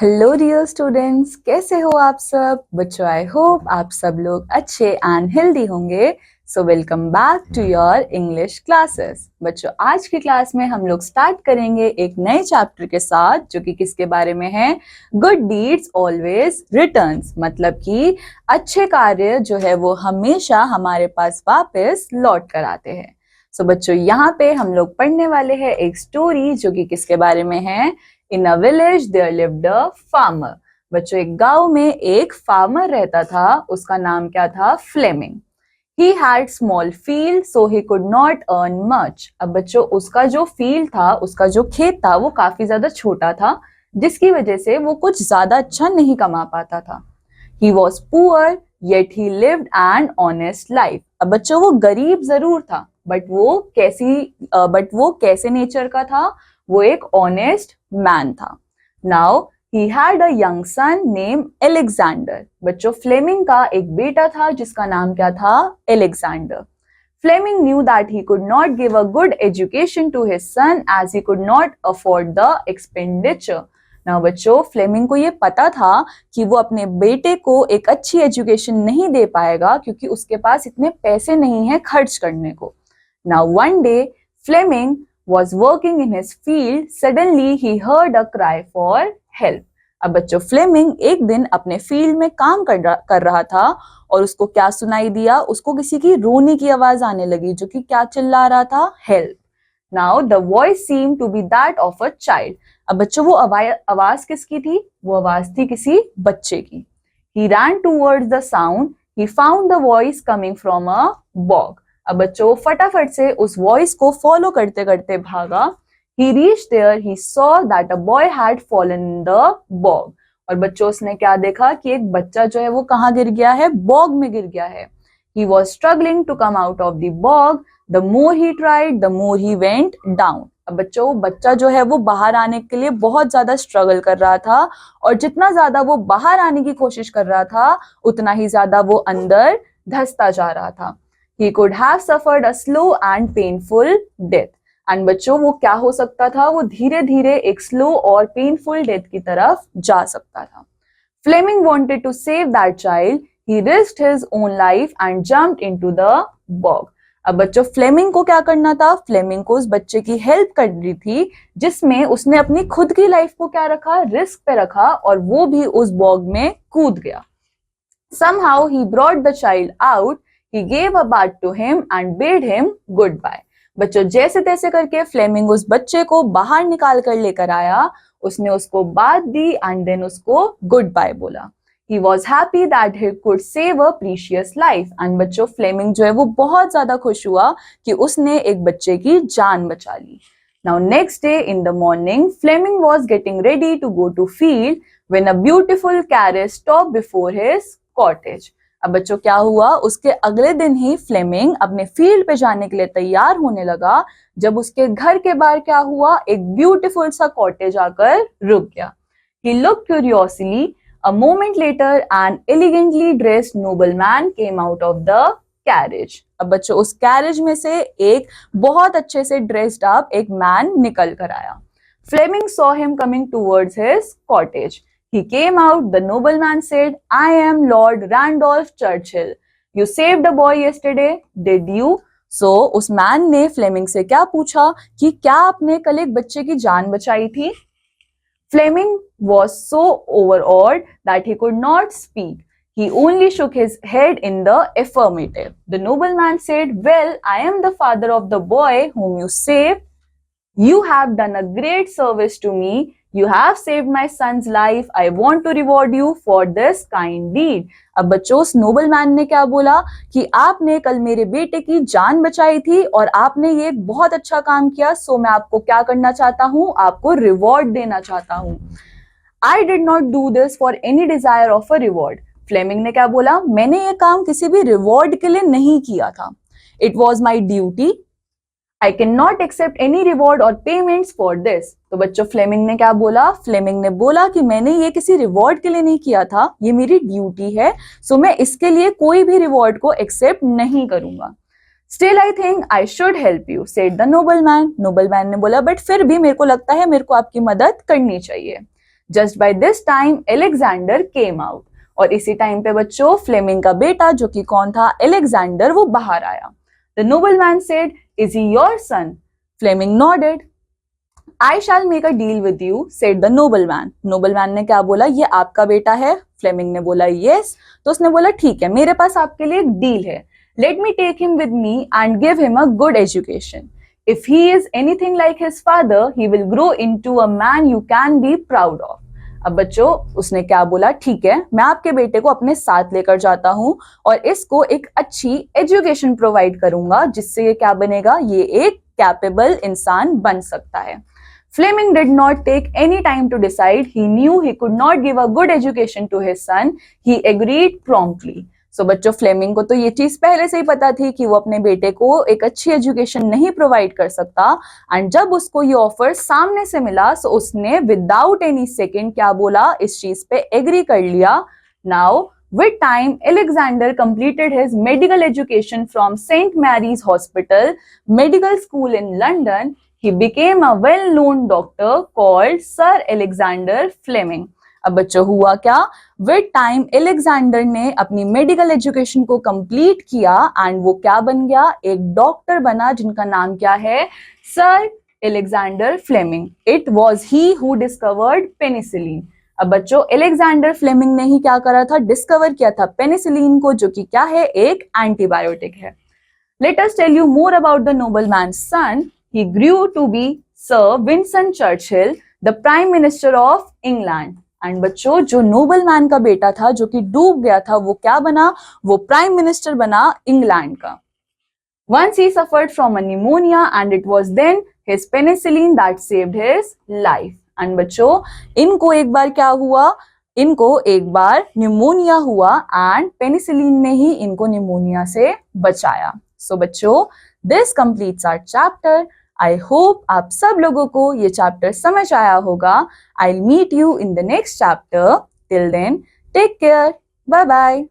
Hello dear students, कैसे हो आप सब बच्चों। आई होप आप सब लोग अच्छे एंड हेल्दी होंगे। So welcome back to your English classes. बच्चों, आज की क्लास में हम लोग स्टार्ट करेंगे एक नए चैप्टर के साथ, जो कि किसके बारे में है? गुड डीड्स ऑलवेज रिटर्न्स, मतलब कि अच्छे कार्य जो है वो हमेशा हमारे पास वापस लौट कर आते हैं। सो बच्चों, यहाँ पे हम लोग पढ़ने वाले हैं एक स्टोरी जो कि किसके बारे में है? In a village there lived a farmer. बच्चों, एक गांव में एक फार्मर रहता था। उसका नाम क्या था? Fleming. He had small field so he could not earn much. अब बच्चों, उसका जो फील्ड था, उसका जो खेत था, वो काफी ज्यादा छोटा था, जिसकी वजह से वो कुछ ज्यादा अच्छा नहीं कमा पाता था। He was poor yet he lived an honest life. अब बच्चों, वो गरीब जरूर था, बट वो कैसे नेचर का था? वो एक ऑनेस्ट मैन था। Now he had a young son name Alexander. बच्चों, फ्लेमिंग का एक बेटा था जिसका नाम क्या था? Alexander. Fleming knew that he could not give a good education to his son as he could not afford the expenditure. ना बच्चों, फ्लेमिंग को ये पता था कि वो अपने बेटे को एक अच्छी एजुकेशन नहीं दे पाएगा, क्योंकि उसके पास इतने पैसे नहीं है खर्च करने को। Now one day Fleming was working in his field. Suddenly he heard a cry for help. अब बच्चों, फ्लेमिंग एक दिन अपने फील्ड में काम कर रहा था और उसको क्या सुनाई दिया? उसको किसी की रोने की आवाज आने लगी, जो कि क्या चिल्ला रहा था? Help. Now the voice seem to be that of a child. अब बच्चों, वो आवाज किसकी थी? वो आवाज थी किसी बच्चे की। He ran towards the sound. He found the voice coming from a bog. अब बच्चों, फटाफट से उस वॉइस को फॉलो करते करते भागा। He reached there. He saw that a boy had fallen in the bog. और बच्चों, उसने क्या देखा कि एक बच्चा जो है वो कहाँ गिर गया है? बॉग में गिर गया है। He was struggling to come out of the bog. The more he tried, the more he went down. अब बच्चों, बच्चा जो है वो बाहर आने के लिए बहुत ज्यादा स्ट्रगल कर रहा था, और जितना ज्यादा वो बाहर आने की कोशिश कर रहा था, उतना ही ज्यादा वो अंदर धंसता जा रहा था। He could have suffered a slow and painful death. And बच्चों, वो क्या हो सकता था? वो धीरे धीरे एक स्लो और पेनफुल डेथ की तरफ जा सकता था। Fleming wanted to save that child. He risked his own life and jumped into the bog. अब बच्चों, फ्लेमिंग को क्या करना था? फ्लेमिंग को उस बच्चे की हेल्प करनी थी, जिसमें उसने अपनी खुद की लाइफ को क्या रखा? रिस्क पे रखा, और वो भी उस बॉग में कूद गया। Somehow he brought the child out. He gave a bath to him and bade him goodbye. बच्चों, जैसे तैसे करके फ्लेमिंग उस बच्चे को बाहर निकाल कर लेकर आया। उसने उसको बात दी एंड देन उसको गुड बाय बोला। He was happy that he could save a precious life. And बच्चों, फ्लेमिंग जो है वो बहुत ज्यादा खुश हुआ कि उसने एक बच्चे की जान बचा ली। Now next day in the morning, Fleming was getting ready to go to field when a beautiful carriage stopped before his cottage. अब बच्चों, क्या हुआ? उसके अगले दिन ही फ्लेमिंग अपने फील्ड पे जाने के लिए तैयार होने लगा, जब उसके घर के बाहर क्या हुआ? एक ब्यूटीफुल सा कॉटेज आकर रुक गया। He looked curiously. A moment later, an elegantly dressed nobleman came out of the carriage. अब बच्चों, उस कैरेज में से एक बहुत अच्छे से ड्रेस्ड अप एक मैन निकल कर आया। Fleming saw him coming towards his cottage. He came out. The nobleman said, I am Lord Randolph Churchill. You saved a boy yesterday, did you? So, उस मैन ने फ्लेमिंग से क्या पूछा कि क्या आपने कल एक बच्चे की जान बचाई थी? Fleming was so overawed that he could not speak. He only shook his head in the affirmative. The nobleman said, well, I am the father of the boy whom you saved. You have done a great service to me. You have saved my son's life. I want to reward you for this kind deed. अब बच्चों, उस nobleman ने क्या बोला कि आपने कल मेरे बेटे की जान बचाई थी और आपने ये बहुत अच्छा काम किया, सो मैं आपको क्या करना चाहता हूँ? आपको रिवॉर्ड देना चाहता हूँ। I did not do this for any desire of a reward. Fleming ने क्या बोला? मैंने ये काम किसी भी रिवॉर्ड के लिए नहीं किया था। It was my duty. I cannot accept any reward or payments for this. तो बच्चों, फ्लेमिंग ने क्या बोला? फ्लेमिंग ने बोला कि मैंने ये किसी रिवॉर्ड के लिए नहीं किया था, ये मेरी ड्यूटी है, सो मैं इसके लिए कोई भी रिवॉर्ड को एक्सेप्ट नहीं करूंगा। Still I think I should help you, said the nobleman. Nobleman ने बोला, बट फिर भी मेरे को लगता है मेरे को आपकी मदद करनी चाहिए। Just by this time Alexander came out, और इसी टाइम पे बच्चों फ्लेमिंग का बेटा जो कि कौन था, एलेक्जेंडर, वो बाहर आया. The nobleman said, is he your son? Fleming nodded. I shall make a deal with you, said the nobleman. Nobleman ने क्या बोला, ये आपका बेटा है. फ्लेमिंग ने बोला yes. तो उसने बोला ठीक है, मेरे पास आपके लिए एक डील है. Let me take him with me and give him a good education. If he is anything like his father, he will grow into a man you can be proud of. अब बच्चों उसने क्या बोला, ठीक है मैं आपके बेटे को अपने साथ लेकर जाता हूं और इसको एक अच्छी एजुकेशन प्रोवाइड करूंगा जिससे ये क्या बनेगा, ये एक कैपेबल इंसान बन सकता है. Fleming did not take any time to decide. He knew he could not give a good education to his son. He agreed promptly. So बच्चों फ्लेमिंग को तो ये चीज पहले से ही पता थी कि वो अपने बेटे को एक अच्छी एजुकेशन नहीं प्रोवाइड कर सकता. एंड जब उसको ये ऑफर सामने से मिला so उसने विदाउट एनी सेकेंड क्या बोला, इस चीज पे एग्री कर लिया. Now with time Alexander completed his medical education from St. Mary's Hospital Medical School in London. He became a well-known doctor called Sir Alexander Fleming. अब बच्चों हुआ क्या, विद टाइम एलेक्जेंडर ने अपनी मेडिकल एजुकेशन को complete किया and वो क्या बन गया, एक डॉक्टर बना जिनका नाम क्या है, sir Alexander Fleming. It was he who discovered penicillin. अब बच्चों एलेक्जेंडर फ्लेमिंग ने ही क्या करा था, डिस्कवर किया था पेनिसिलिन को, जो कि क्या है, एक एंटीबायोटिक है. Let us tell you more about the nobleman's son. He grew to be Sir Winston Churchill, the Prime Minister of England. And बच्चों जो नोबलमैन का बेटा था जो कि डूब गया था, वो क्या बना, वो प्राइम मिनिस्टर बना इंग्लैंड का. Once he suffered from a pneumonia and it was then his penicillin that saved his life. And बच्चों इनको एक बार क्या हुआ, इनको एक बार न्यूमोनिया हुआ एंड पेनिसिलिन ने ही इनको न्यूमोनिया से बचाया. सो बच्चों this completes our chapter. I hope आप सब लोगों को ये चैप्टर समझ आया होगा. I will meet you in the next chapter. Till then take care, bye bye.